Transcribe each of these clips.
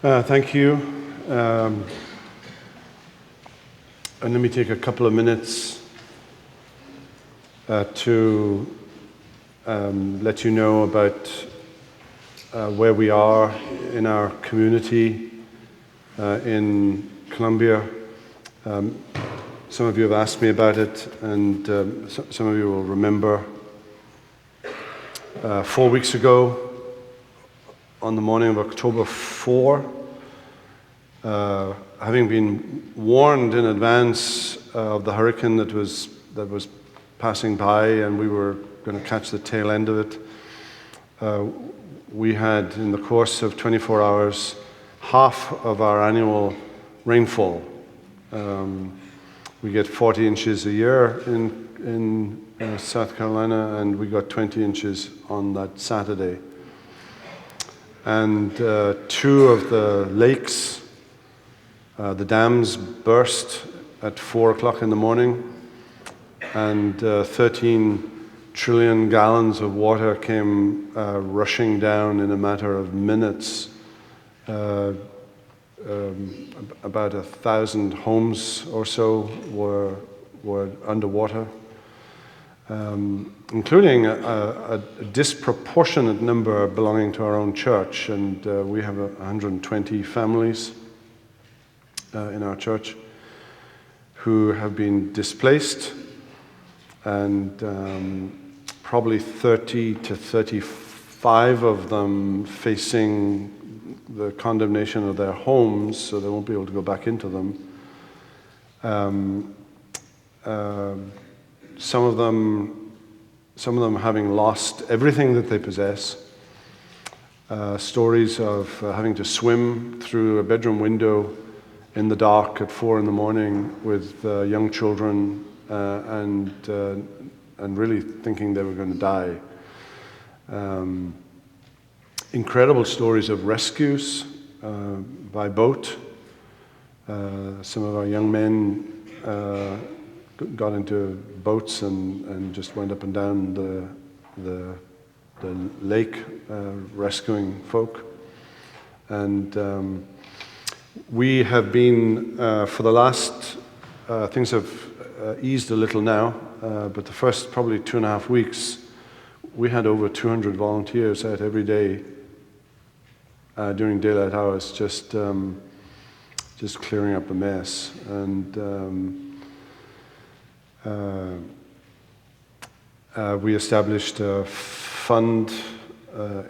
Thank you. And let me take a couple of minutes to let you know about where we are in our community in Colombia. Some of you have asked me about it, and some of you will remember 4 weeks ago, on the morning of October 4, having been warned in advance of the hurricane that was passing by, and we were going to catch the tail end of it, we had, in the course of 24 hours, half of our annual rainfall. We get 40 inches a year in South Carolina, and we got 20 inches on that Saturday. And two of the lakes, the dams burst at 4 o'clock in the morning, and 13 trillion gallons of water came rushing down in a matter of minutes. About 1,000 homes or so were underwater, including a disproportionate number belonging to our own church, and we have 120 families in our church who have been displaced, and probably 30 to 35 of them facing the condemnation of their homes, so they won't be able to go back into them. Some of them having lost everything that they possess. Stories of having to swim through a bedroom window in the dark at 4 in the morning with young children, and really thinking they were going to die. Incredible stories of rescues by boat. Some of our young men got into boats and just went up and down the lake rescuing folk. And we have been, for the last, things have eased a little now, but the first probably 2.5 weeks, we had over 200 volunteers out every day during daylight hours, just clearing up the mess. And we established a fund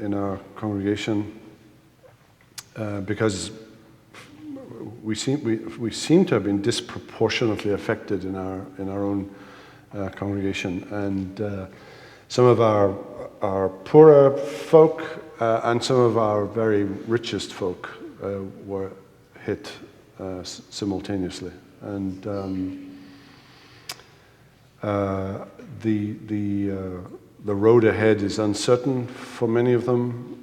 in our congregation because we seem to have been disproportionately affected in our own congregation, and some of our poorer folk and some of our very richest folk were hit simultaneously, and the road ahead is uncertain for many of them.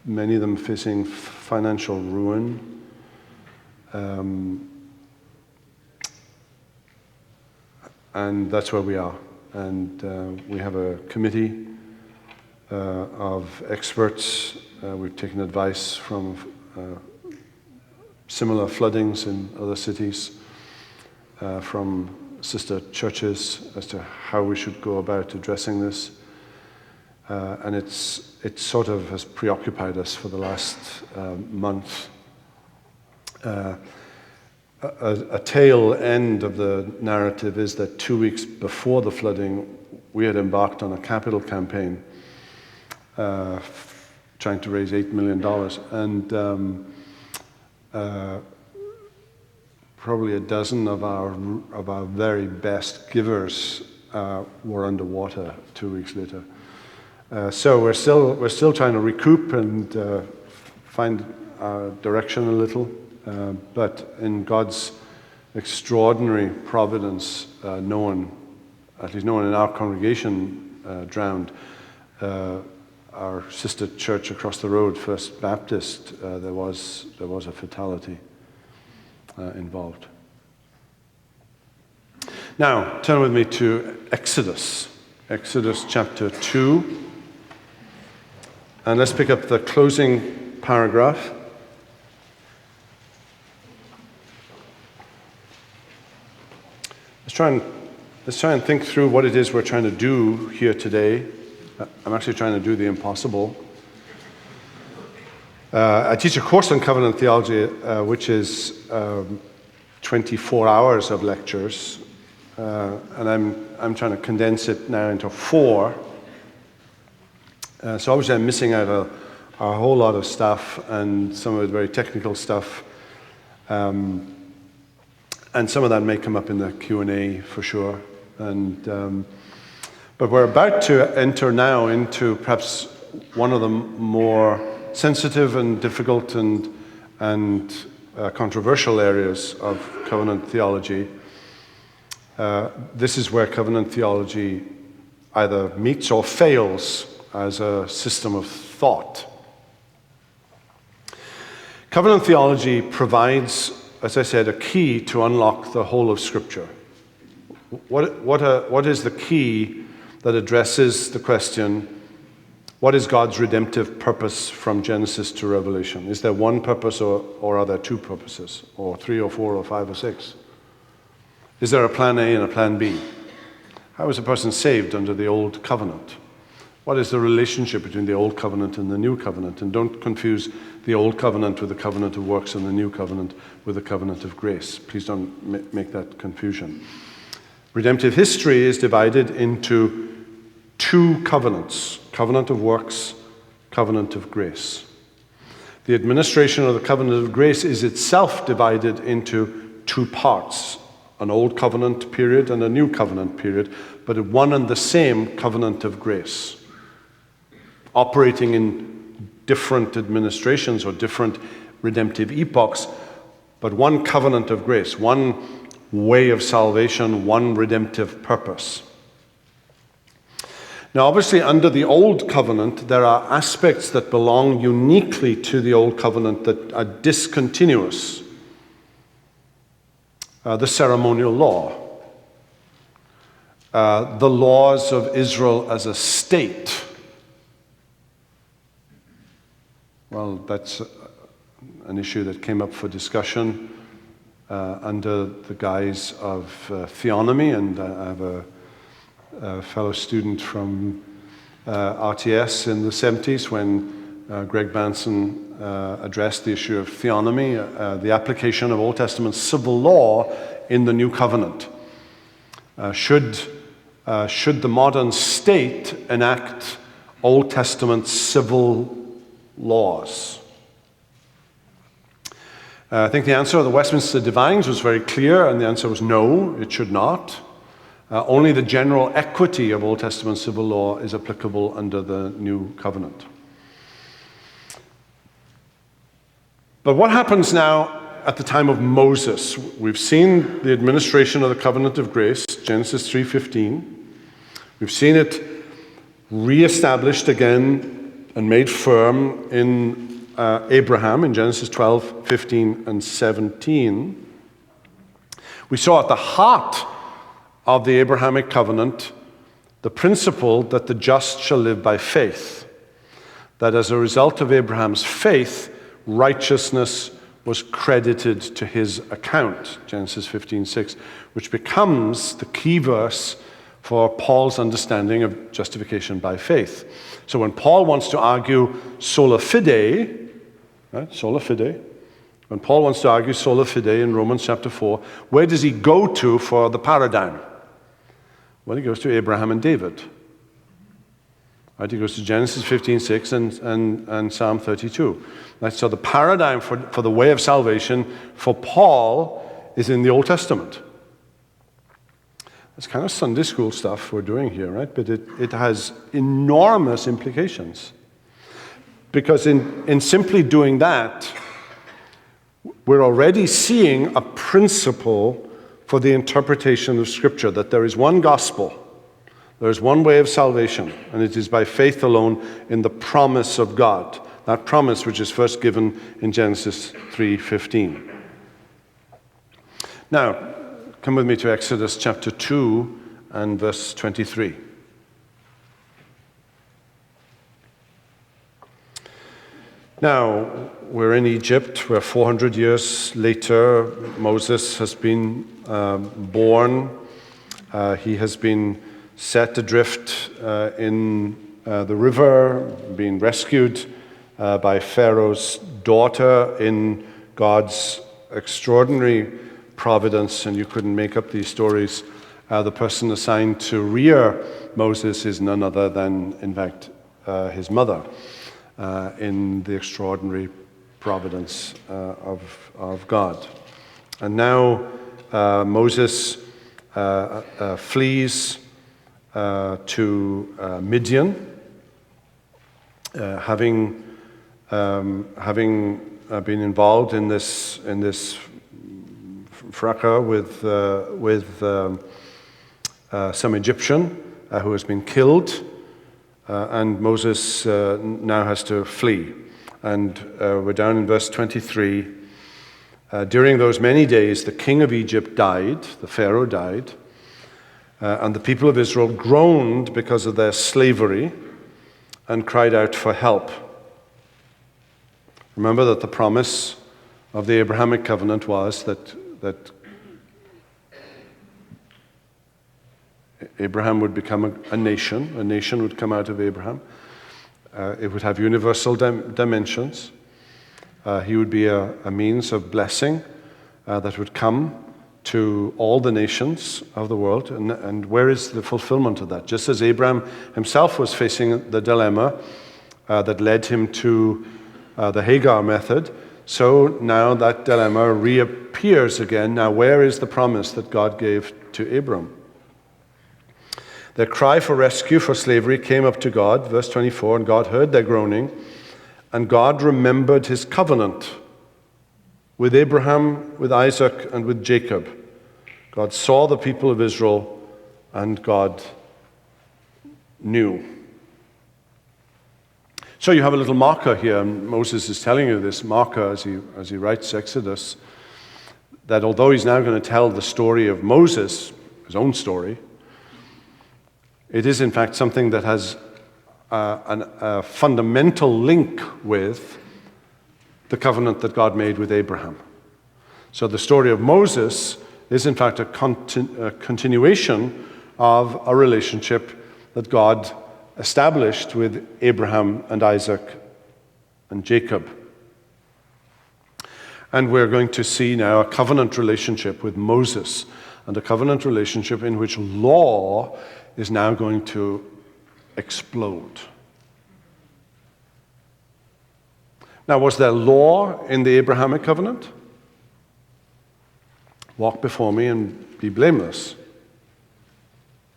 Many of them facing financial ruin. And that's where we are. And we have a committee of experts. We've taken advice from similar floodings in other cities, from sister churches as to how we should go about addressing this. And it sort of has preoccupied us for the last month. A tail end of the narrative is that 2 weeks before the flooding, we had embarked on a capital campaign trying to raise $8 million. And probably a dozen of our very best givers were underwater 2 weeks later. So we're still trying to recoup and find our direction a little. But in God's extraordinary providence, no one in our congregation drowned. Our sister church across the road, First Baptist, there was a fatality involved. Now, turn with me to Exodus chapter 2. And let's pick up the closing paragraph. Let's try and think through what it is we're trying to do here today. I'm actually trying to do the impossible. I teach a course on covenant theology, which is 24 hours of lectures, and I'm trying to condense it now into 4. So obviously I'm missing out a whole lot of stuff, and some of it very technical stuff, and some of that may come up in the Q&A for sure. But we're about to enter now into perhaps one of the more sensitive and difficult and controversial areas of covenant theology. This is where covenant theology either meets or fails as a system of thought. Covenant theology provides, as I said, a key to unlock the whole of Scripture. What is the key that addresses the question, what is God's redemptive purpose from Genesis to Revelation? Is there one purpose or are there 2 purposes? Or 3 or 4 or 5 or 6? Is there a plan A and a plan B? How is a person saved under the Old Covenant? What is the relationship between the Old Covenant and the New Covenant? And don't confuse the Old Covenant with the covenant of works and the New Covenant with the covenant of grace. Please don't make that confusion. Redemptive history is divided into 2 covenants, covenant of works, covenant of grace. The administration of the covenant of grace is itself divided into 2 parts, an old covenant period and a new covenant period, but one and the same covenant of grace, operating in different administrations or different redemptive epochs, but one covenant of grace, one way of salvation, one redemptive purpose. Now, obviously, under the Old Covenant, there are aspects that belong uniquely to the Old Covenant that are discontinuous. The ceremonial law, the laws of Israel as a state. Well, that's an issue that came up for discussion under the guise of theonomy, and I have a fellow student from RTS in the 70s when Greg Banson addressed the issue of theonomy, the application of Old Testament civil law in the New Covenant. Should the modern state enact Old Testament civil laws? I think the answer of the Westminster Divines was very clear, and the answer was no, it should not. Only the general equity of Old Testament civil law is applicable under the New Covenant. But what happens now at the time of Moses? We've seen the administration of the covenant of grace, Genesis 3:15. We've seen it reestablished again and made firm in Abraham in Genesis 12, 15, and 17. We saw at the heart of the Abrahamic covenant the principle that the just shall live by faith, that as a result of Abraham's faith, righteousness was credited to his account, Genesis 15:6, which becomes the key verse for Paul's understanding of justification by faith. So when Paul wants to argue sola fide, right, sola fide, when Paul wants to argue sola fide in Romans chapter 4, where does he go to for the paradigm? Well, he goes to Abraham and David. Right, he goes to Genesis 15:6 and Psalm 32. Right, so the paradigm for the way of salvation for Paul is in the Old Testament. It's kind of Sunday school stuff we're doing here, right? But it has enormous implications. Because in simply doing that, we're already seeing a principle for the interpretation of Scripture, that there is one gospel, there is one way of salvation, and it is by faith alone in the promise of God. That promise which is first given in Genesis 3:15. Now, come with me to Exodus chapter 2 and verse 23. Now, we're in Egypt, where 400 years later, Moses has been born. He has been set adrift in the river, being rescued by Pharaoh's daughter in God's extraordinary providence, and you couldn't make up these stories. The person assigned to rear Moses is none other than, in fact, his mother, in the extraordinary providence of God. And now Moses flees to Midian, having been involved in this fracas with some Egyptian who has been killed, and Moses now has to flee. And we're down in verse 23. During those many days, the king of Egypt died, the Pharaoh died, and the people of Israel groaned because of their slavery and cried out for help. Remember that the promise of the Abrahamic covenant was that Abraham would become a nation would come out of Abraham. It would have universal dimensions. He would be a means of blessing that would come to all the nations of the world. And where is the fulfillment of that? Just as Abraham himself was facing the dilemma that led him to the Hagar method, so now that dilemma reappears again. Now, where is the promise that God gave to Abram? Their cry for rescue, for slavery, came up to God, verse 24, and God heard their groaning, and God remembered his covenant with Abraham, with Isaac, and with Jacob. God saw the people of Israel, and God knew. So you have a little marker here, and Moses is telling you this marker as he writes Exodus, that although he's now going to tell the story of Moses, his own story, it is in fact something that has a fundamental link with the covenant that God made with Abraham. So the story of Moses is in fact a continuation of a relationship that God established with Abraham and Isaac and Jacob. And we're going to see now a covenant relationship with Moses, and a covenant relationship in which law is now going to explode. Now, was there law in the Abrahamic covenant? Walk before me and be blameless.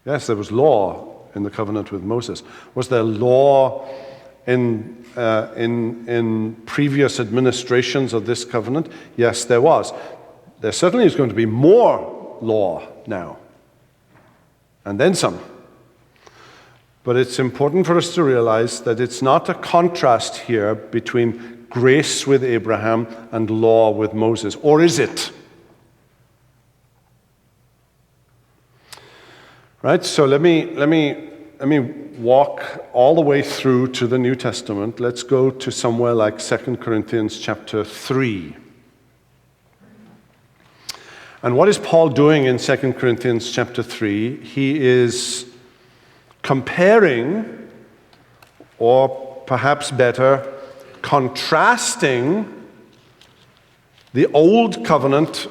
Yes, there was law in the covenant with Moses. Was there law in previous administrations of this covenant? Yes, there was. There certainly is going to be more law now, and then some. But it's important for us to realize that it's not a contrast here between grace with Abraham and law with Moses. Or is it? Right? So let me walk all the way through to the New Testament. Let's go to somewhere like 2 Corinthians chapter 3. And what is Paul doing in 2 Corinthians chapter 3? He is comparing, or perhaps better, contrasting the old covenant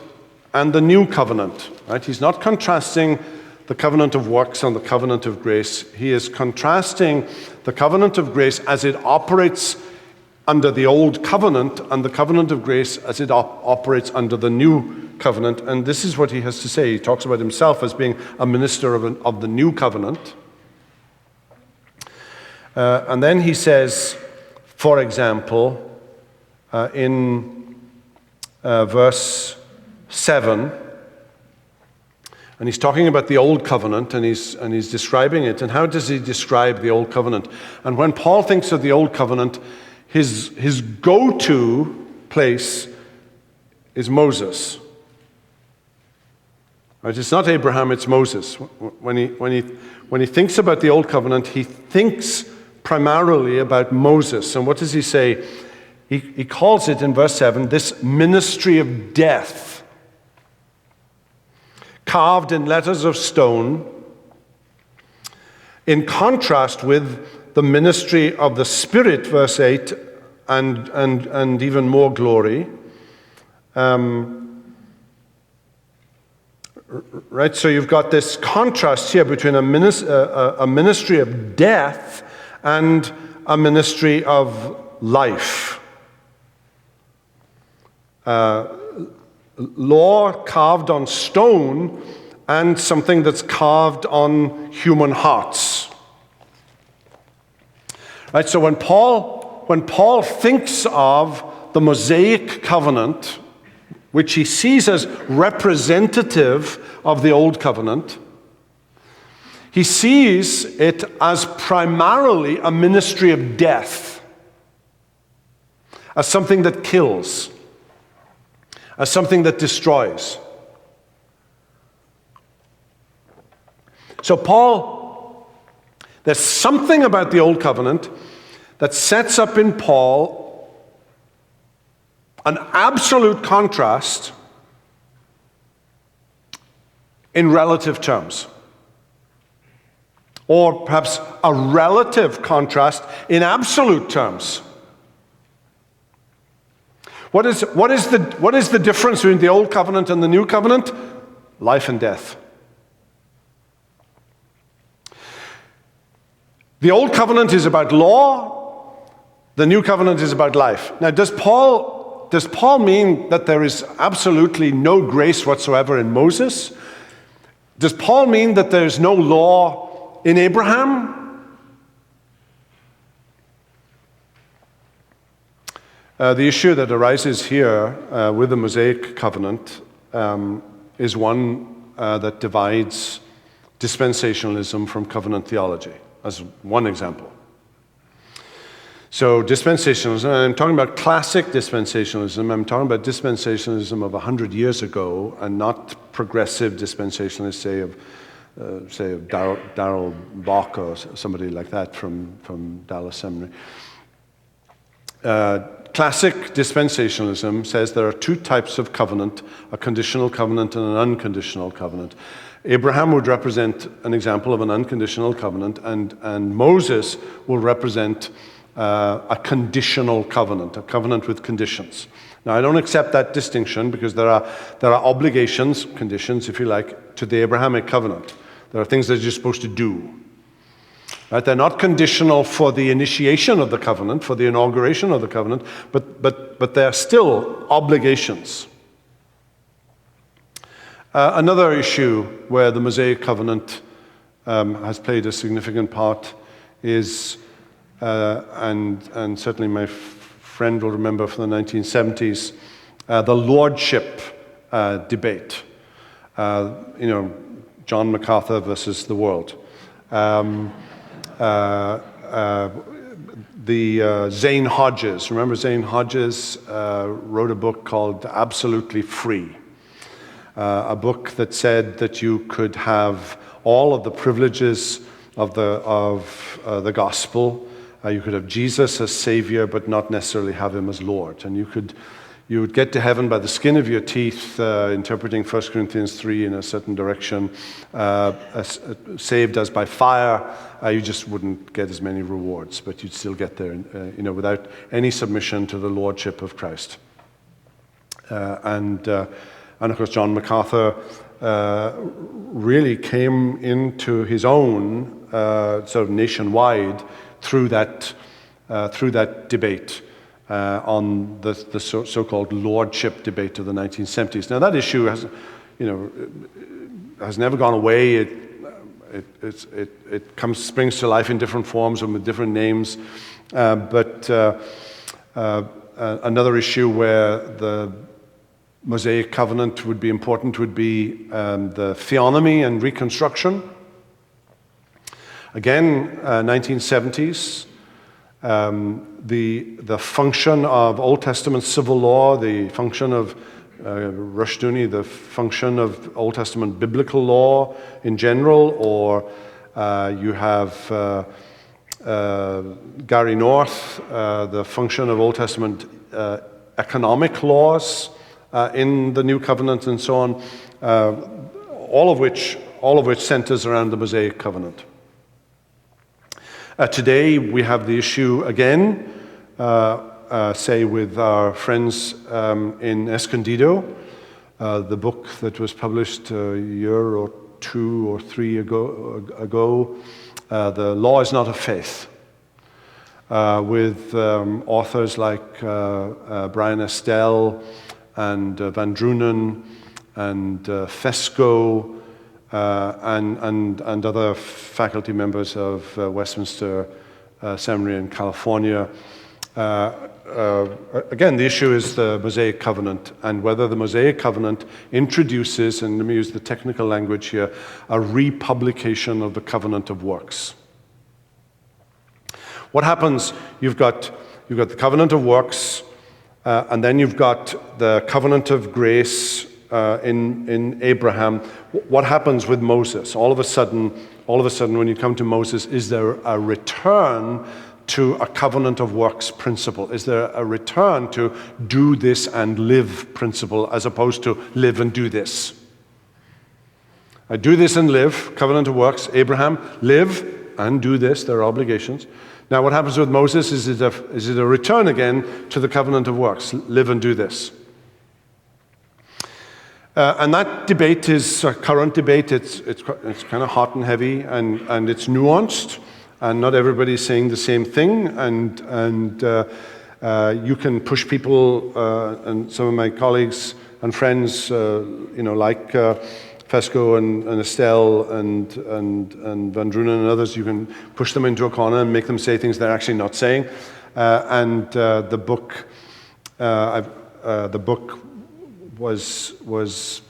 and the new covenant. Right? He's not contrasting the covenant of works and the covenant of grace. He is contrasting the covenant of grace as it operates under the old covenant and the covenant of grace as it operates under the new covenant. And this is what he has to say. He talks about himself as being a minister of the new covenant. And then he says, for example, in verse 7, and he's talking about the old covenant, and he's describing it. And how does he describe the old covenant? And when Paul thinks of the old covenant, his go-to place is Moses. Right? It's not Abraham, it's Moses. When he thinks about the old covenant, he thinks primarily about Moses. And what does he say? He calls it in verse 7, this ministry of death. carved in letters of stone, in contrast with the ministry of the Spirit, verse 8, and even more glory. Right, so you've got this contrast here between a ministry of death and a ministry of life. Law carved on stone and something that's carved on human hearts. Right, so when Paul thinks of the Mosaic Covenant, which he sees as representative of the Old Covenant, he sees it as primarily a ministry of death, as something that kills, as something that destroys. So Paul, there's something about the Old Covenant that sets up in Paul an absolute contrast in relative terms, or perhaps a relative contrast in absolute terms. What is the difference between the Old Covenant and the New Covenant? Life and death. The Old Covenant is about law, the New Covenant is about life. Now, does Paul mean that there is absolutely no grace whatsoever in Moses? Does Paul mean that there's no law in Abraham? The issue that arises here with the Mosaic Covenant is one that divides dispensationalism from covenant theology, as one example. So dispensationalism, and I'm talking about classic dispensationalism, I'm talking about dispensationalism of 100 years ago, and not progressive dispensationalists, say of Darrell Bock or somebody like that from Dallas Seminary. Classic dispensationalism says there are two types of covenant, a conditional covenant and an unconditional covenant. Abraham would represent an example of an unconditional covenant, and Moses will represent a conditional covenant, a covenant with conditions. Now, I don't accept that distinction because there are obligations, conditions, if you like, to the Abrahamic covenant. There are things that you're supposed to do. Right? They're not conditional for the initiation of the covenant, for the inauguration of the covenant, but they're still obligations. Another issue where the Mosaic Covenant has played a significant part is, and certainly my friend will remember from the 1970s, the Lordship Debate. John MacArthur versus the world. Zane Hodges, remember Zane Hodges wrote a book called Absolutely Free, a book that said that you could have all of the privileges of the gospel. You could have Jesus as Savior, but not necessarily have him as Lord. And you would get to heaven by the skin of your teeth, interpreting 1 Corinthians 3 in a certain direction, saved as by fire. You just wouldn't get as many rewards, but you'd still get there, without any submission to the Lordship of Christ. And of course, John MacArthur really came into his own sort of nationwide through that debate on the so-called Lordship Debate of the 1970s. Now, that issue has never gone away. It springs to life in different forms and with different names. But another issue where the Mosaic Covenant would be important would be the theonomy and reconstruction. Again, 1970s, the function of Old Testament civil law, the function of Rushduni, the function of Old Testament biblical law in general, or you have Gary North, the function of Old Testament economic laws in the New Covenant and so on. all of which centers around the Mosaic Covenant. Today we have the issue again, say with our friends in Escondido, the book that was published a year or 2 or 3 ago, The Law is Not of Faith, with authors like Brian Estelle and Van Drunen and Fesco and other faculty members of Westminster Seminary in California. Again, the issue is the Mosaic Covenant and whether the Mosaic Covenant introduces, and let me use the technical language here, a republication of the covenant of works. What happens? You've got the covenant of works, and then you've got the covenant of grace in Abraham. What happens with Moses? All of a sudden, when you come to Moses, is there a return to a covenant of works principle? Is there a return to do this and live principle as opposed to live and do this? I do this and live, covenant of works. Abraham, live and do this, there are obligations. Now what happens with Moses, is it a return again to the covenant of works, live and do this? And that debate is a current debate. It's kind of hot and heavy, and it's nuanced, and not everybody's saying the same thing. And you can push people, and some of my colleagues and friends, like Fesco and Estelle and Van Drunen and others, you can push them into a corner and make them say things they're actually not saying. The book was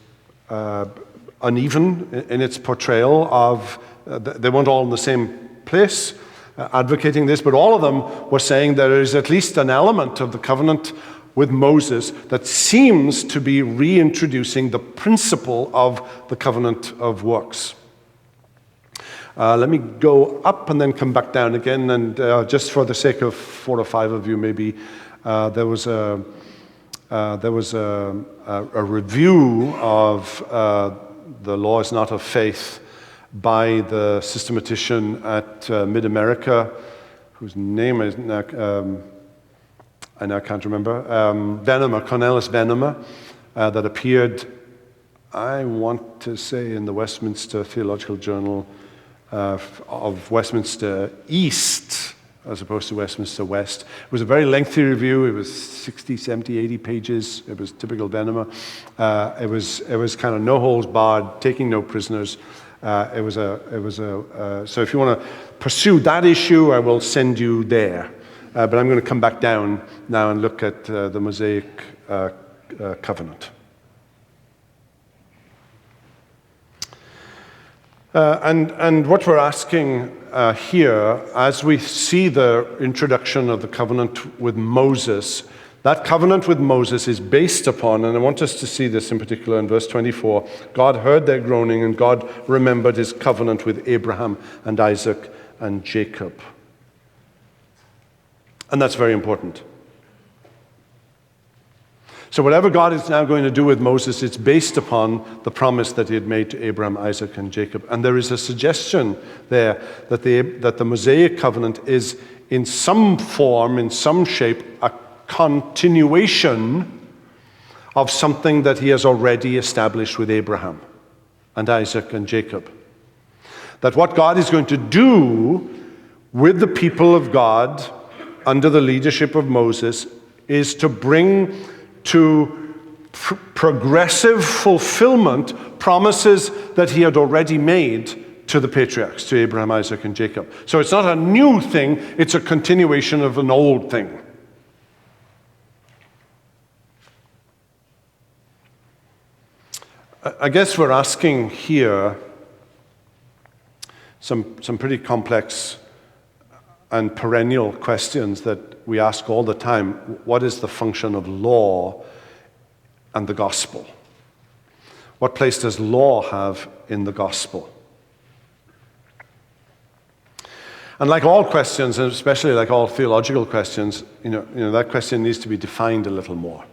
uneven in its portrayal of, they weren't all in the same place advocating this, but all of them were saying there is at least an element of the covenant with Moses that seems to be reintroducing the principle of the covenant of works. Let me go up and then come back down again, and just for the sake of 4 or 5 of you maybe, there was a review of The Law is Not of Faith by the systematician at Mid-America, whose name is I now can't remember, Cornelis Venema, that appeared, I want to say, in the Westminster Theological Journal of Westminster East, as opposed to Westminster West. It was a very lengthy review. It was 60, 70, 80 pages. It was typical Venema. It was kind of no holds barred, taking no prisoners. So if you want to pursue that issue, I will send you there. But I'm going to come back down now and look at the Mosaic Covenant. And what we're asking here, as we see the introduction of the covenant with Moses, that covenant with Moses is based upon, and I want us to see this in particular in verse 24, God heard their groaning and God remembered his covenant with Abraham and Isaac and Jacob. And that's very important. So whatever God is now going to do with Moses, it's based upon the promise that he had made to Abraham, Isaac, and Jacob. And there is a suggestion there that the Mosaic Covenant is in some form, in some shape, a continuation of something that he has already established with Abraham and Isaac and Jacob. That what God is going to do with the people of God under the leadership of Moses is to bring to progressive fulfillment promises that he had already made to the patriarchs, to Abraham, Isaac, and Jacob. So it's not a new thing, it's a continuation of an old thing. I guess we're asking here some pretty complex and perennial questions that we ask all the time. What is the function of law and the gospel? What place does law have in the gospel? And like all questions, and especially like all theological questions, that question needs to be defined a little more.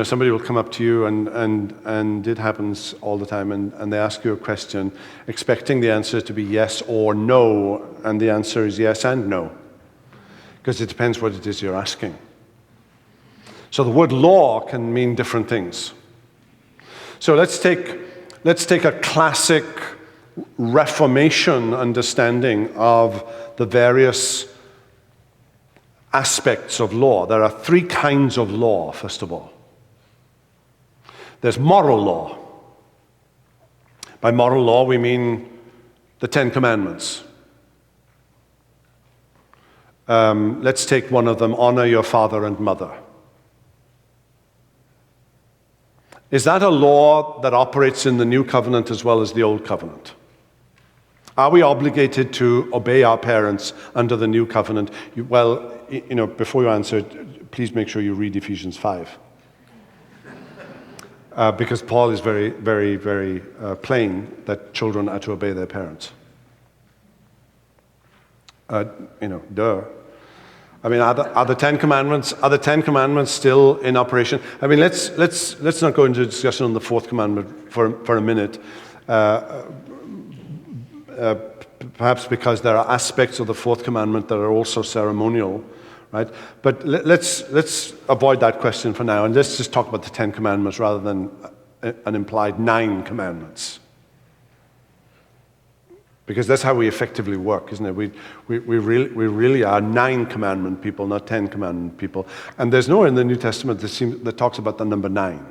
somebody will come up to you, and it happens all the time, and they ask you a question, expecting the answer to be yes or no, and the answer is yes and no, because it depends what it is you're asking. So the word law can mean different things. So let's take a classic Reformation understanding of the various aspects of law. There are three kinds of law, first of all. There's moral law. By moral law, we mean the Ten Commandments. Let's take one of them, honor your father and mother. Is that a law that operates in the New Covenant as well as the Old Covenant? Are we obligated to obey our parents under the New Covenant? Before you answer, please make sure you read Ephesians 5. Because Paul is very, very, very plain that children are to obey their parents. Duh. I mean, are the Ten Commandments still in operation? I mean, let's not go into a discussion on the fourth commandment for a minute. Perhaps because there are aspects of the fourth commandment that are also ceremonial, right? But let's avoid that question for now, and let's just talk about the Ten Commandments rather than an implied 9 commandments. Because that's how we effectively work, isn't it? We really are 9 commandment people, not 10 commandment people. And there's nowhere in the New Testament that talks about the number 9.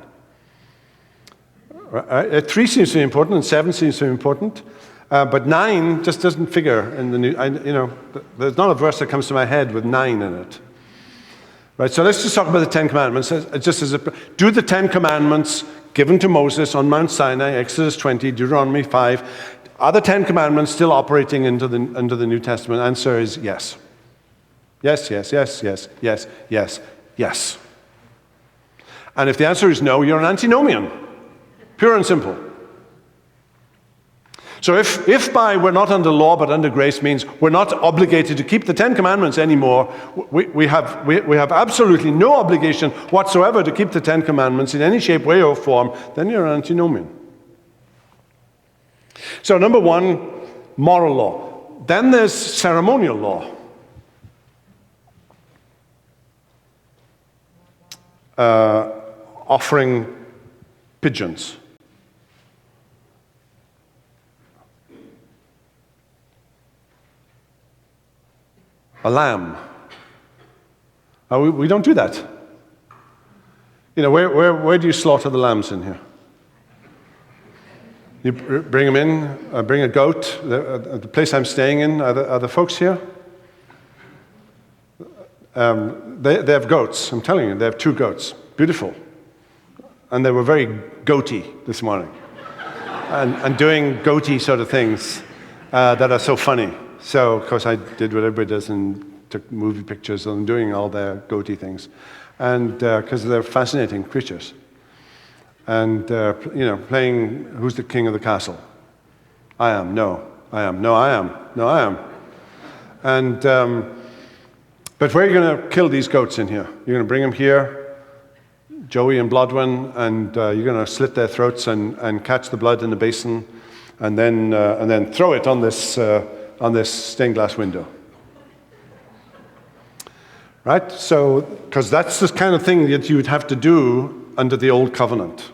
3 seems to be important, and 7 seems to be important. But 9 just doesn't figure in the New. There's not a verse that comes to my head with 9 in it. Right. So let's just talk about the Ten Commandments. Do the Ten Commandments given to Moses on Mount Sinai, Exodus 20, Deuteronomy 5, are the Ten Commandments still operating into the New Testament? Answer is yes. Yes, yes, yes, yes, yes, yes, yes. And if the answer is no, you're an antinomian. Pure and simple. So if by we're not under law but under grace means we're not obligated to keep the Ten Commandments anymore, we have absolutely no obligation whatsoever to keep the Ten Commandments in any shape, way, or form, then you're an antinomian. So number 1, moral law. Then there's ceremonial law. Offering pigeons. A lamb. We don't do that. Where do you slaughter the lambs in here? You bring them in, bring a goat. The place I'm staying in, are the folks here? They have goats, I'm telling you, they have 2 goats. Beautiful. And they were very goaty this morning. and doing goaty sort of things that are so funny. So, of course, I did what everybody does and took movie pictures and doing all their goatee things. And because they're fascinating creatures. And, playing who's the king of the castle? I am, no, I am, no, I am, no, I am. And, but where are you going to kill these goats in here? You're going to bring them here, Joey and Blodwyn, and you're going to slit their throats and catch the blood in the basin, and then throw it on this stained glass window. Right? So, because that's the kind of thing that you would have to do under the Old Covenant.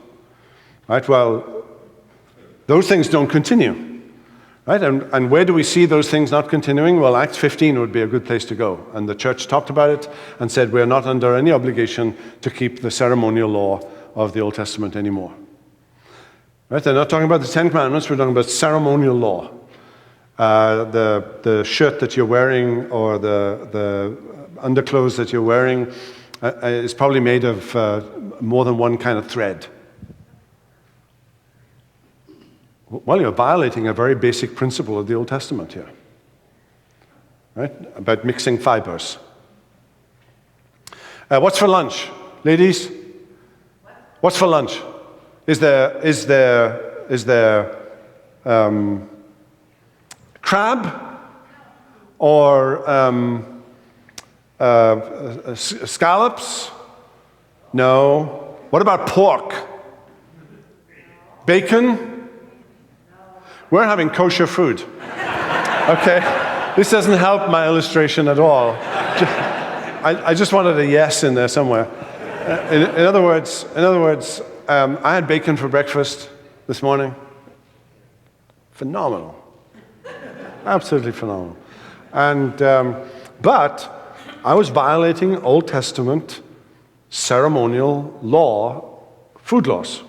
Right? Well, those things don't continue. Right? And where do we see those things not continuing? Well, Acts 15 would be a good place to go. And the church talked about it and said we're not under any obligation to keep the ceremonial law of the Old Testament anymore. Right? They're not talking about the Ten Commandments, we're talking about ceremonial law. The shirt that you're wearing or the underclothes that you're wearing is probably made of more than one kind of thread. Well, you're violating a very basic principle of the Old Testament here, right? About mixing fibers. What's for lunch, ladies? What's for lunch? Is there crab or scallops? No. What about pork? Bacon? We're having kosher food. Okay? This doesn't help my illustration at all. I just wanted a yes in there somewhere. In other words, I had bacon for breakfast this morning. Phenomenal. Absolutely phenomenal. But I was violating Old Testament ceremonial law, food laws.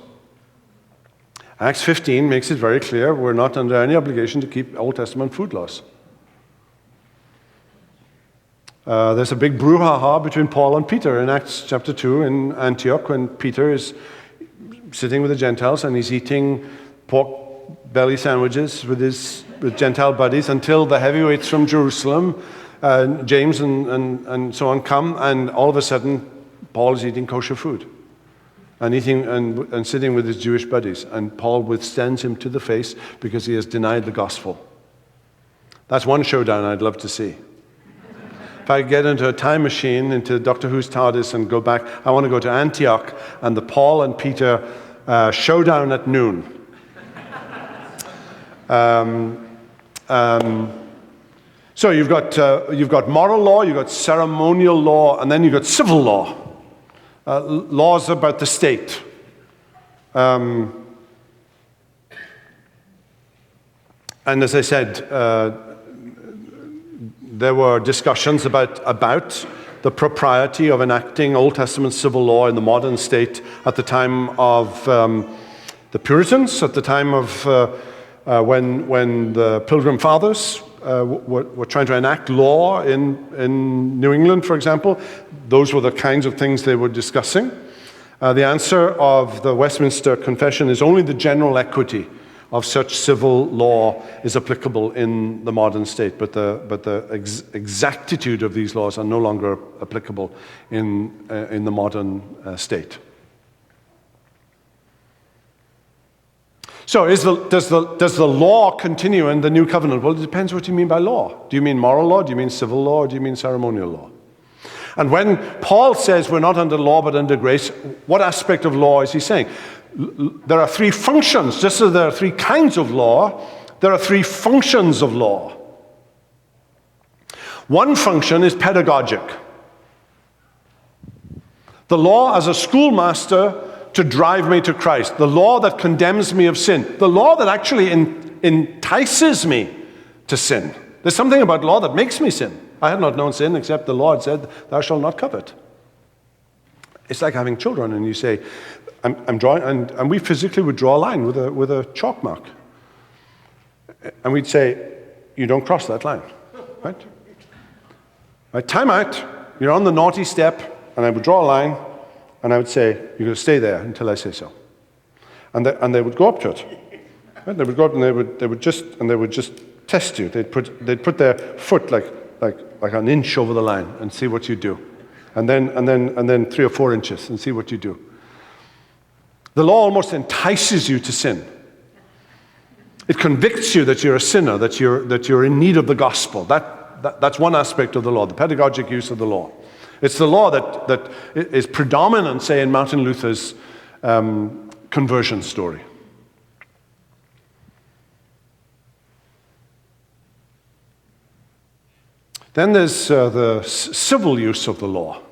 Acts 15 makes it very clear we're not under any obligation to keep Old Testament food laws. There's a big brouhaha between Paul and Peter in Acts chapter 2 in Antioch when Peter is sitting with the Gentiles and he's eating pork belly sandwiches with Gentile buddies until the heavyweights from Jerusalem, James and so on, come, and all of a sudden Paul is eating kosher food and eating and sitting with his Jewish buddies, and Paul withstands him to the face because he has denied the gospel. That's one showdown I'd love to see. If I get into a time machine, into Doctor Who's TARDIS and go back, I want to go to Antioch and the Paul and Peter showdown at noon. So you've got moral law, you've got ceremonial law, and then you've got civil law. Laws about the state. And as I said, there were discussions about the propriety of enacting Old Testament civil law in the modern state at the time of the Puritans, at the time of when the Pilgrim Fathers were trying to enact law in New England, for example. Those were the kinds of things they were discussing. The answer of the Westminster Confession is only the general equity of such civil law is applicable in the modern state, but the exactitude of these laws are no longer applicable in the modern state. So does the law continue in the New Covenant? Well, it depends what you mean by law. Do you mean moral law? Do you mean civil law? Or do you mean ceremonial law? And when Paul says we're not under law but under grace, what aspect of law is he saying? There are three functions. Just as there are three kinds of law, there are three functions of law. One function is pedagogic. The law as a schoolmaster to drive me to Christ. The law that condemns me of sin. The law that actually entices me to sin. There's something about law that makes me sin. I had not known sin except the Lord said, "Thou shalt not covet." It's like having children and you say, I'm drawing, and we physically would draw a line with a chalk mark. And we'd say, "You don't cross that line." Right? Right, time out. You're on the naughty step, and I would draw a line, and I would say, "You're going to stay there until I say so." And they would go up to it. Right? They would go up and they would just test you. They'd put their foot like an inch over the line and see what you do. And then 3 or 4 inches and see what you do. The law almost entices you to sin. It convicts you that you're a sinner, that you're in need of the gospel. That's one aspect of the law, the pedagogic use of the law. It's the law that is predominant, say, in Martin Luther's conversion story. Then there's the civil use of the law.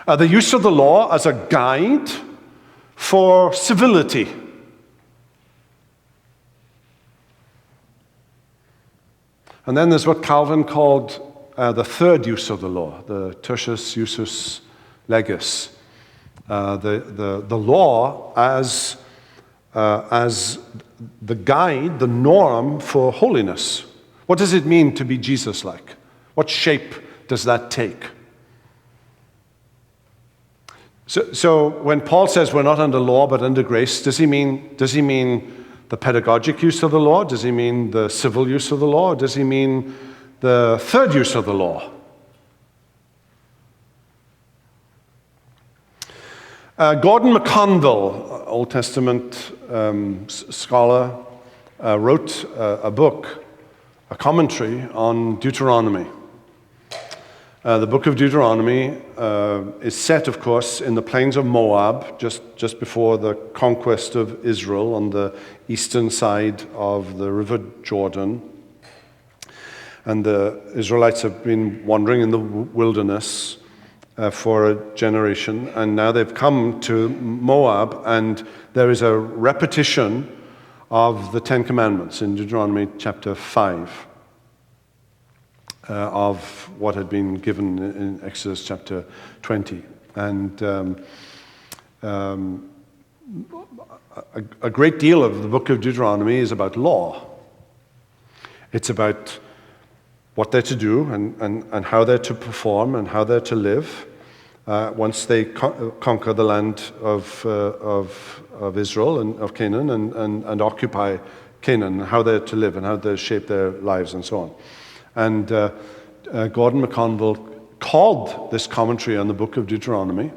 The use of the law as a guide for civility. And then there's what Calvin called the third use of the law, the tertius usus legis. The law as the guide, the norm for holiness. What does it mean to be Jesus-like? What shape does that take? So when Paul says we're not under law but under grace, does he mean the pedagogic use of the law? Does he mean the civil use of the law? Or does he mean the third use of the law? Gordon McConville, Old Testament scholar, wrote a book, a commentary on Deuteronomy. The book of Deuteronomy is set, of course, in the plains of Moab, just before the conquest of Israel on the eastern side of the river Jordan. And the Israelites have been wandering in the wilderness for a generation, and now they've come to Moab, and there is a repetition of the Ten Commandments in Deuteronomy chapter 5. Of what had been given in Exodus chapter 20. And a great deal of the book of Deuteronomy is about law. It's about what they're to do and how they're to perform and how they're to live once they conquer the land of Israel and of Canaan and occupy Canaan, how they're to live and how they shape their lives and so on. And Gordon McConville called this commentary on the book of Deuteronomy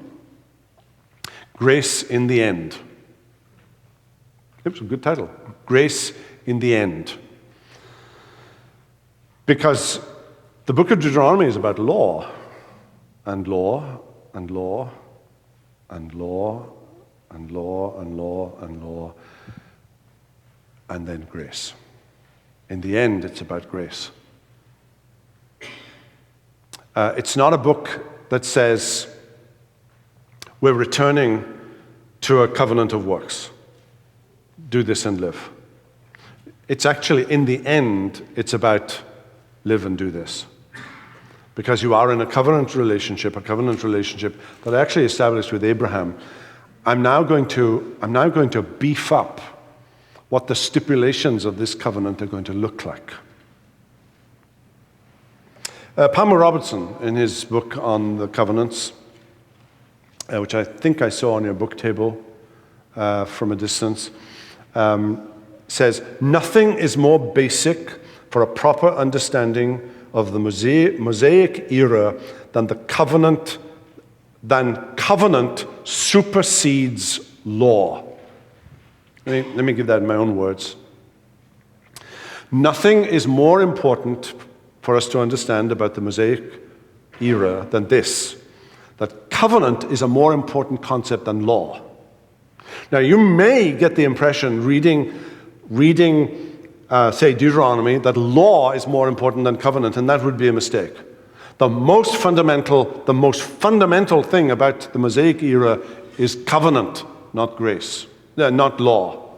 Grace in the End. It was a good title, Grace in the End. Because the book of Deuteronomy is about law, and law, and law, and law, and law, and law, and law, and then grace. In the end, it's about grace. It's not a book that says we're returning to a covenant of works. Do this and live. It's actually, in the end, it's about live and do this. Because you are in a covenant relationship that I actually established with Abraham. I'm now going to beef up what the stipulations of this covenant are going to look like. Palmer Robertson, in his book on the covenants, which I think I saw on your book table from a distance, says, nothing is more basic for a proper understanding of the Mosaic era than covenant supersedes law. Let me give that in my own words. Nothing is more important for us to understand about the Mosaic era than this, that covenant is a more important concept than law. Now, you may get the impression, reading say, Deuteronomy, that law is more important than covenant, and that would be a mistake. The most fundamental thing about the Mosaic era is covenant, not grace, not law.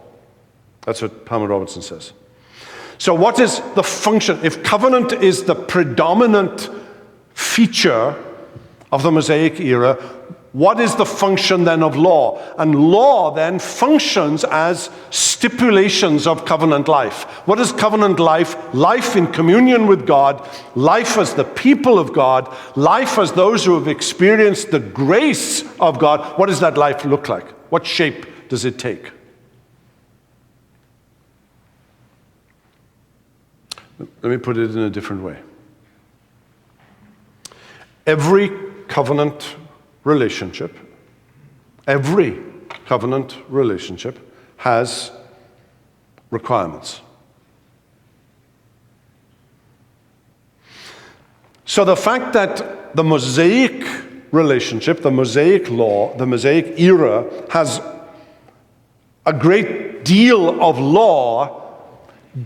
That's what Palmer Robertson says. So what is the function? If covenant is the predominant feature of the Mosaic era, what is the function then of law? And law then functions as stipulations of covenant life. What is covenant life? Life in communion with God, life as the people of God, life as those who have experienced the grace of God. What does that life look like? What shape does it take? Let me put it in a different way. Every covenant relationship has requirements. So the fact that the Mosaic relationship, the Mosaic law, the Mosaic era has a great deal of law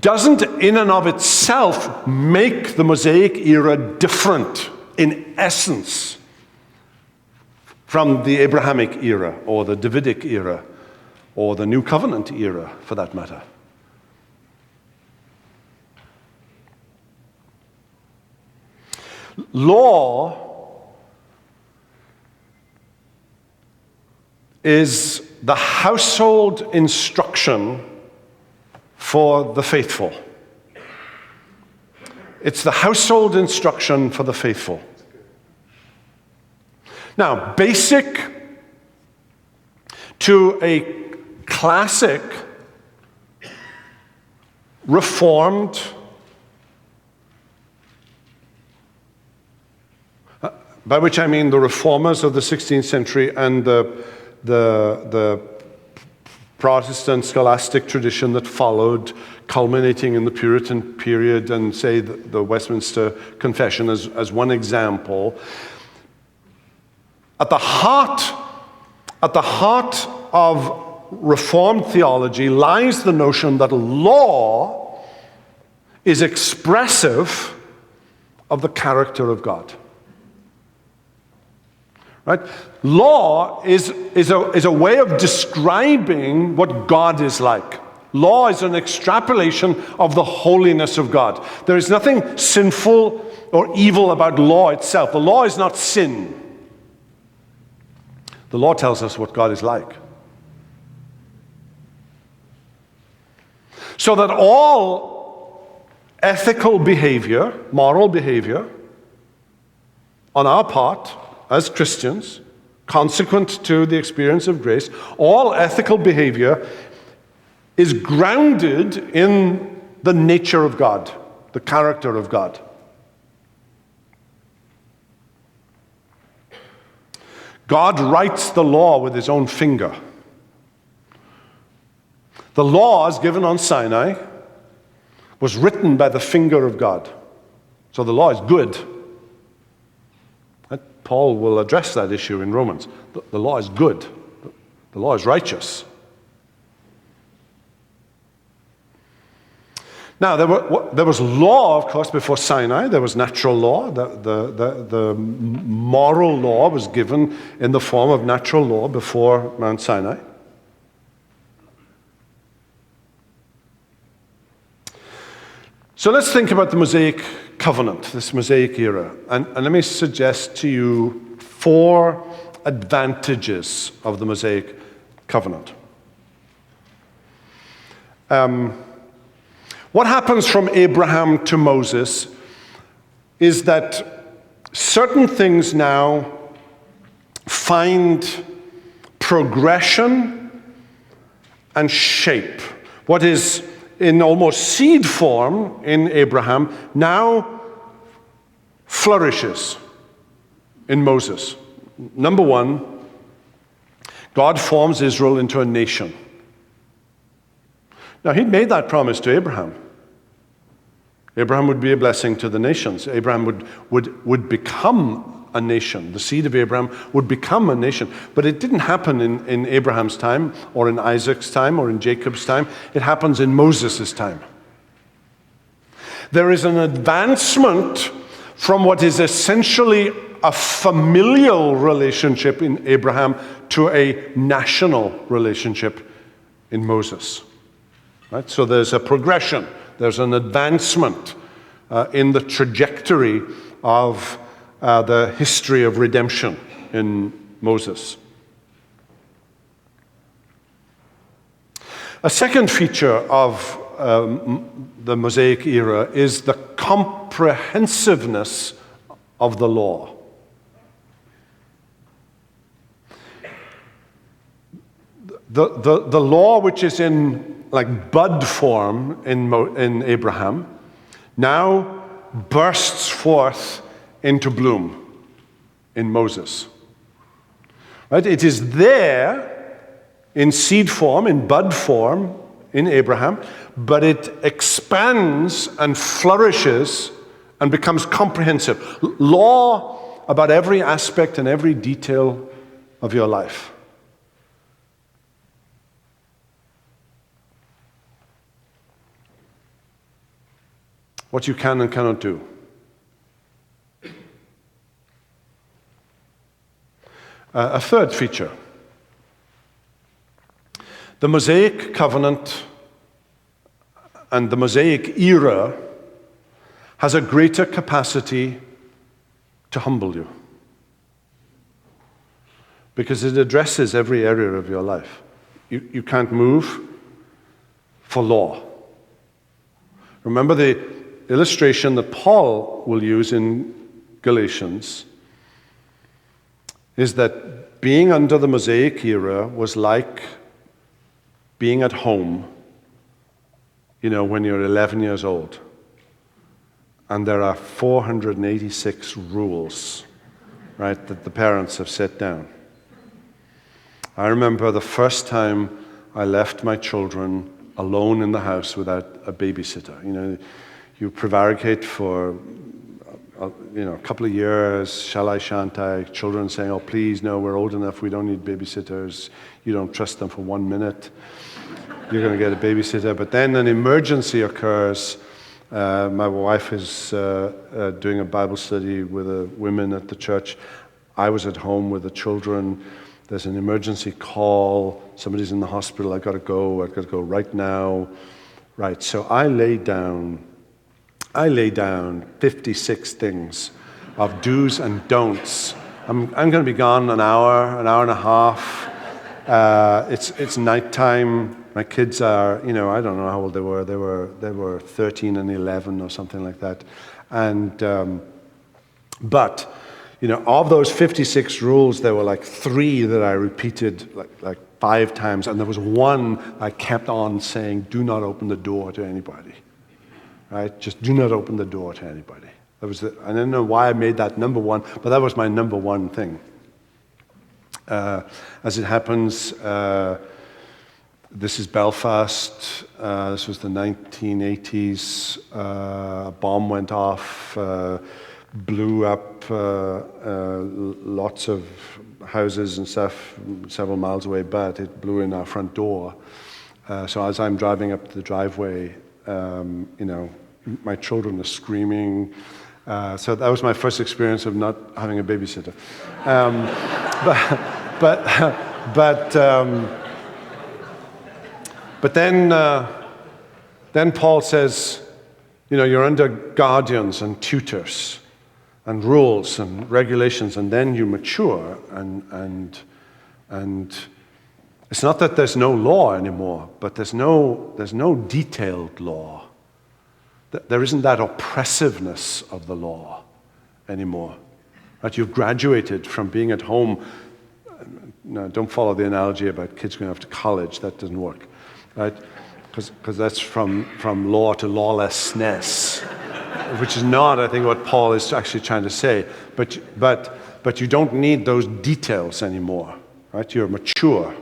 doesn't in and of itself make the Mosaic era different in essence from the Abrahamic era or the Davidic era or the New Covenant era, for that matter. Law is the household instruction for the faithful. It's the household instruction for the faithful. Now, basic to a classic, Reformed, by which I mean the reformers of the 16th century and the Protestant scholastic tradition that followed, culminating in the Puritan period and, say, the Westminster Confession as one example. At the heart of Reformed theology lies the notion that law is expressive of the character of God. Right? Law is a way of describing what God is like. Law is an extrapolation of the holiness of God. There is nothing sinful or evil about law itself. The law is not sin. The law tells us what God is like. So that all ethical behavior, moral behavior, on our part as Christians, consequent to the experience of grace, all ethical behavior is grounded in the nature of God, the character of God. God writes the law with his own finger. The laws given on Sinai was written by the finger of God. So the law is good. Paul will address that issue in Romans. The law is good. The law is righteous. Now, there was law, of course, before Sinai. There was natural law. The moral law was given in the form of natural law before Mount Sinai. So let's think about the Mosaic Covenant, this Mosaic era. And let me suggest to you 4 advantages of the Mosaic Covenant. What happens from Abraham to Moses is that certain things now find progression and shape. What is in almost seed form in Abraham now flourishes in Moses. Number 1, God forms Israel into a nation. Now, he'd made that promise to Abraham. Abraham would be a blessing to the nations. Abraham would become a nation. The seed of Abraham would become a nation. But it didn't happen in Abraham's time, or in Isaac's time, or in Jacob's time. It happens in Moses' time. There is an advancement from what is essentially a familial relationship in Abraham to a national relationship in Moses. Right? So there's a progression, there's an advancement in the trajectory of the history of redemption in Moses. A second feature of the Mosaic era is the comprehensiveness of the law. The law, which is in like bud form in Abraham, now bursts forth into bloom in Moses. Right? It is there in seed form, in bud form in Abraham, but it expands and flourishes and becomes comprehensive. Law about every aspect and every detail of your life. What you can and cannot do. A third feature. The Mosaic Covenant and the Mosaic era has a greater capacity to humble you, because it addresses every area of your life. You can't move for law. Remember the illustration that Paul will use in Galatians is that being under the Mosaic era was like being at home, when you're 11 years old. And there are 486 rules, right, that the parents have set down. I remember the first time I left my children alone in the house without a babysitter. You prevaricate for a couple of years, shall I, shan't I, children saying, oh, please, no, we're old enough, we don't need babysitters. You don't trust them for 1 minute. You're going to get a babysitter. But then an emergency occurs. My wife is doing a Bible study with the women at the church. I was at home with the children. There's an emergency call. Somebody's in the hospital. I've got to go right now. Right, so I lay down 56 things of do's and don'ts. I'm going to be gone an hour and a half. It's nighttime. My kids are, I don't know how old they were. They were 13 and 11 or something like that. And but of those 56 rules, there were like 3 that I repeated like 5 times, and there was one I kept on saying, "Do not open the door to anybody." Right? Just do not open the door to anybody. I don't know why I made that number 1, but that was my number 1 thing. As it happens, this is Belfast. This was the 1980s. A bomb went off, blew up lots of houses and stuff several miles away, but it blew in our front door. So as I'm driving up the driveway, my children are screaming. So that was my first experience of not having a babysitter. But then Paul says, you're under guardians and tutors and rules and regulations, and then you mature, and it's not that there's no law anymore, but there's no detailed law. There isn't that oppressiveness of the law anymore. Right? You've graduated from being at home. No, don't follow the analogy about kids going off to college. That doesn't work. Right? Because that's from law to lawlessness, which is not, I think, what Paul is actually trying to say. But you don't need those details anymore. Right? You're mature.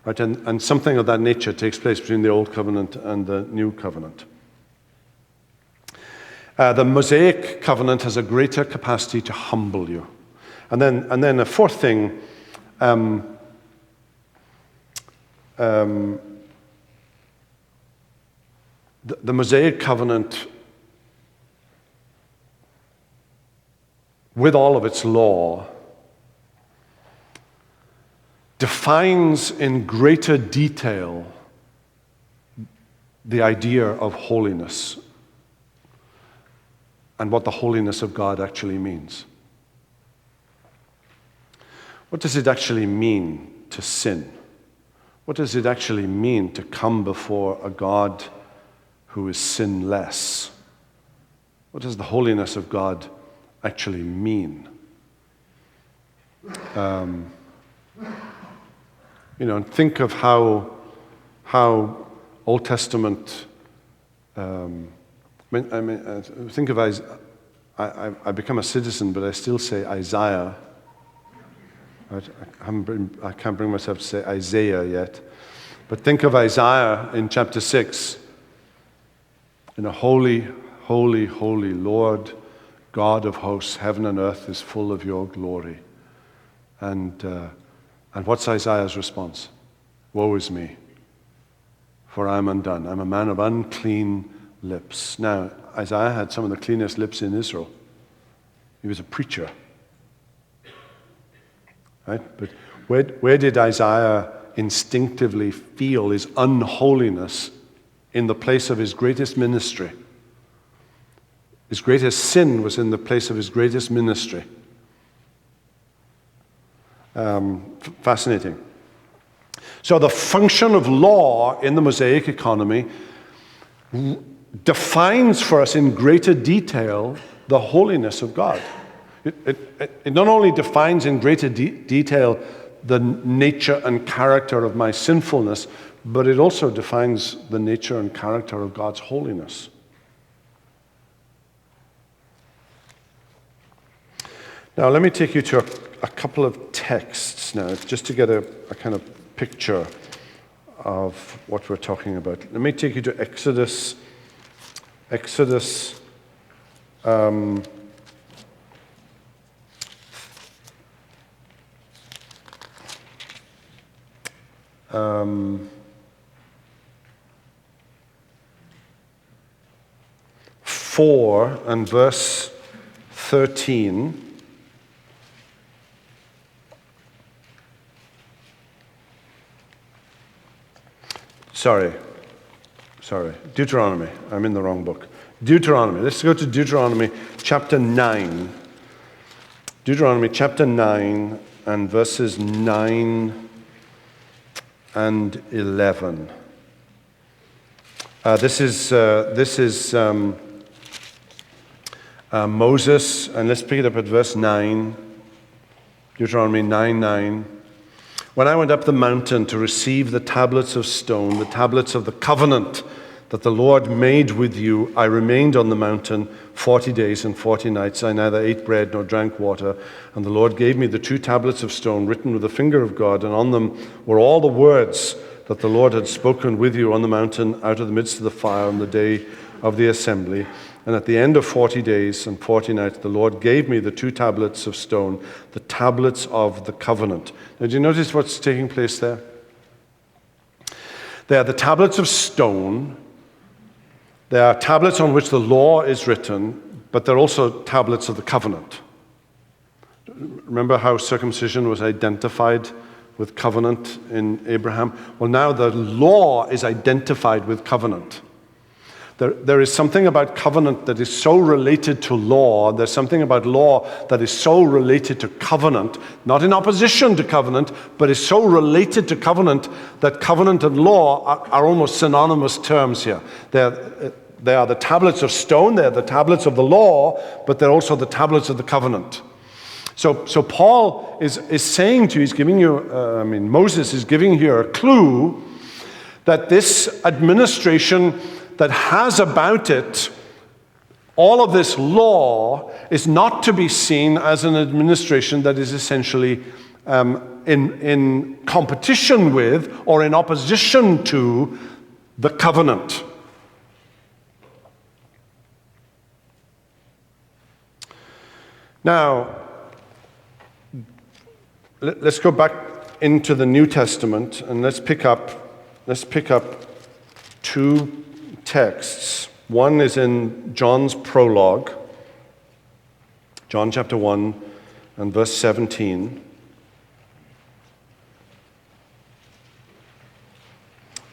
Right? And something of that nature takes place between the Old Covenant and the New Covenant. The Mosaic Covenant has a greater capacity to humble you. And then a fourth thing, the Mosaic Covenant, with all of its law, defines in greater detail the idea of holiness and what the holiness of God actually means. What does it actually mean to sin? What does it actually mean to come before a God who is sinless? What does the holiness of God actually mean? And think of how Old Testament. Think of Isaiah. I become a citizen, but I still say Isaiah. I can't bring myself to say Isaiah yet. But think of Isaiah in chapter 6. Holy, holy, holy Lord, God of hosts, heaven and earth is full of your glory. And what's Isaiah's response? Woe is me, for I am undone. I'm a man of unclean lips. Now, Isaiah had some of the cleanest lips in Israel. He was a preacher. Right? But where did Isaiah instinctively feel his unholiness in the place of his greatest ministry? His greatest sin was in the place of his greatest ministry. Fascinating. So the function of law in the Mosaic economy defines for us in greater detail the holiness of God. It not only defines in greater detail the nature and character of my sinfulness, but it also defines the nature and character of God's holiness. Now, let me take you to a couple of texts now, just to get a kind of picture of what we're talking about. Let me take you to Exodus. Exodus 4 and verse 13. Sorry, Deuteronomy. I'm in the wrong book. Deuteronomy. Let's go to Deuteronomy chapter 9. Deuteronomy chapter 9 and verses 9 and 11. This is Moses, and let's pick it up at verse 9. Deuteronomy 9:9. When I went up the mountain to receive the tablets of stone, the tablets of the covenant that the Lord made with you, I remained on the mountain 40 days and 40 nights. I neither ate bread nor drank water. And the Lord gave me the 2 tablets of stone written with the finger of God, and on them were all the words that the Lord had spoken with you on the mountain out of the midst of the fire on the day of the assembly. And at the end of 40 days and 40 nights, the Lord gave me the 2 tablets of stone, the tablets of the covenant. Now, do you notice what's taking place there? They are the tablets of stone. They are tablets on which the law is written, but they're also tablets of the covenant. Remember how circumcision was identified with covenant in Abraham? Well, now the law is identified with covenant. There is something about covenant that is so related to law. There's something about law that is so related to covenant, not in opposition to covenant, but is so related to covenant that covenant and law are almost synonymous terms here. They are the tablets of stone, they're the tablets of the law, but they're also the tablets of the covenant. So Paul is saying to you, he's giving you, Moses is giving you a clue that this administration that has about it all of this law is not to be seen as an administration that is essentially in competition with or in opposition to the covenant. Now, let's go back into the New Testament and let's pick up 2 texts. One is in John's prologue, John chapter 1 and verse 17.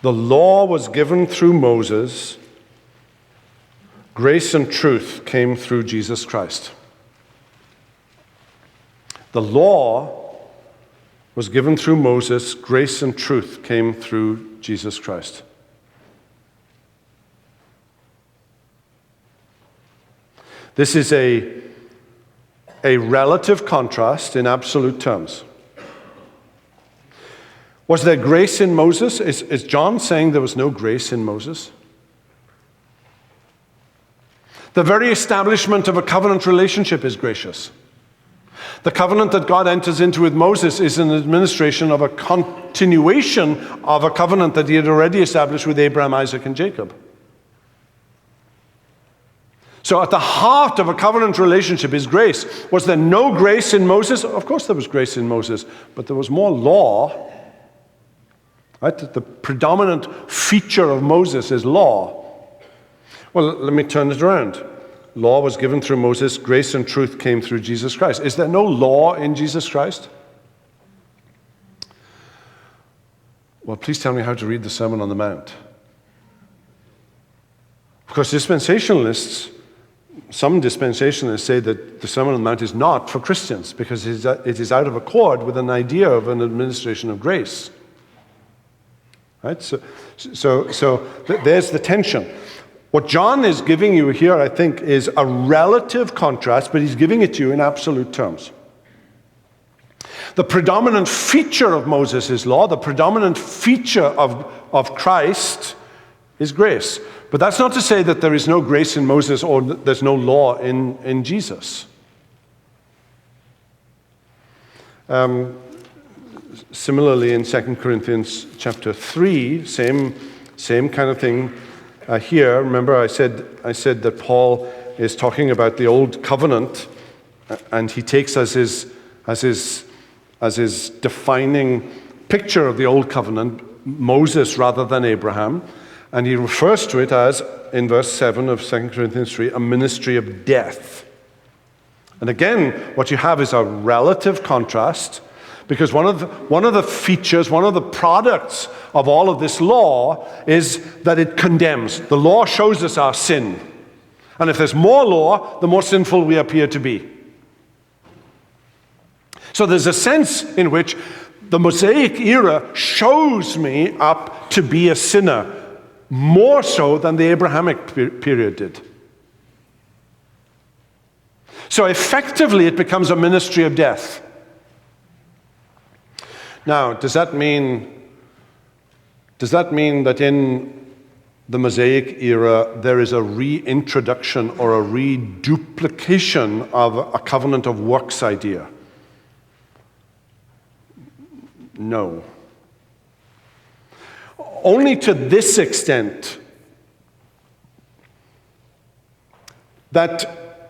The law was given through Moses. Grace and truth came through Jesus Christ. The law was given through Moses. Grace and truth came through Jesus Christ. This is a relative contrast in absolute terms. Was there grace in Moses? Is John saying there was no grace in Moses? The very establishment of a covenant relationship is gracious. The covenant that God enters into with Moses is an administration of a continuation of a covenant that he had already established with Abraham, Isaac, and Jacob. So at the heart of a covenant relationship is grace. Was there no grace in Moses? Of course there was grace in Moses, but there was more law. Right? The predominant feature of Moses is law. Well, let me turn it around. Law was given through Moses. Grace and truth came through Jesus Christ. Is there no law in Jesus Christ? Well, please tell me how to read the Sermon on the Mount. Of course, some dispensationalists say that the Sermon on the Mount is not for Christians because it is out of accord with an idea of an administration of grace. Right? So there's the tension. What John is giving you here, I think, is a relative contrast, but he's giving it to you in absolute terms. The predominant feature of Moses' law, the predominant feature of Christ is grace. But that's not to say that there is no grace in Moses or that there's no law in similarly in 2 Corinthians chapter 3, same kind of thing here. Remember I said that Paul is talking about the old covenant, and he takes as his defining picture of the old covenant Moses rather than Abraham, and he refers to it as, in verse 7 of 2 Corinthians 3, a ministry of death. And again, what you have is a relative contrast, because one of the features, one of the products of all of this law is that it condemns. The law shows us our sin. And if there's more law, the more sinful we appear to be. So there's a sense in which the Mosaic era shows me up to be a sinner, more so than the Abrahamic period did. So effectively, it becomes a ministry of death. Now, does that mean that in the Mosaic era there is a reintroduction or a reduplication of a covenant of works idea? No. Only to this extent that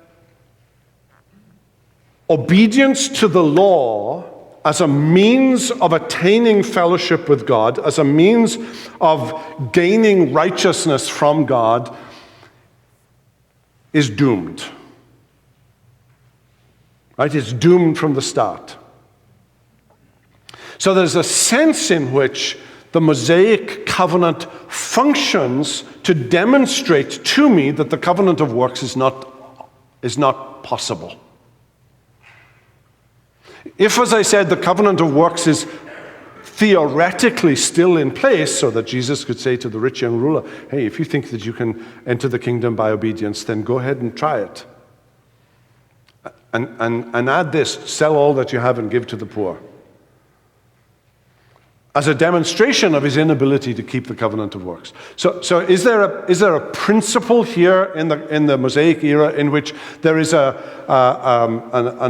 obedience to the law as a means of attaining fellowship with God, as a means of gaining righteousness from God, is doomed. Right? It's doomed from the start. So there's a sense in which the Mosaic covenant functions to demonstrate to me that the covenant of works is not possible. If, as I said, the covenant of works is theoretically still in place, so that Jesus could say to the rich young ruler, hey, if you think that you can enter the kingdom by obedience, then go ahead and try it. And add this, sell all that you have and give to the poor, as a demonstration of his inability to keep the covenant of works. So is there a principle here in the Mosaic era in which there is an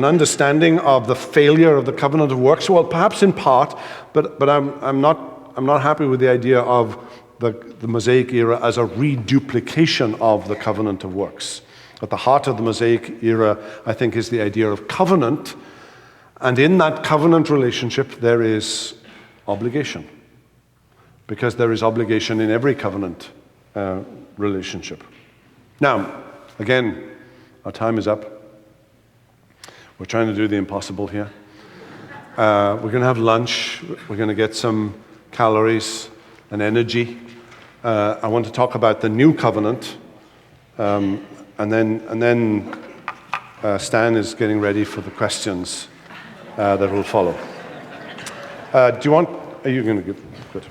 understanding of the failure of the covenant of works? Well, perhaps in part, but I'm not happy with the idea of the Mosaic era as a reduplication of the covenant of works. At the heart of the Mosaic era, I think, is the idea of covenant, and in that covenant relationship there is obligation, because there is obligation in every covenant relationship. Now, again, our time is up. We're trying to do the impossible here. We're going to have lunch. We're going to get some calories and energy. I want to talk about the new covenant, and then Stan is getting ready for the questions that will follow. Are you going to give? Good.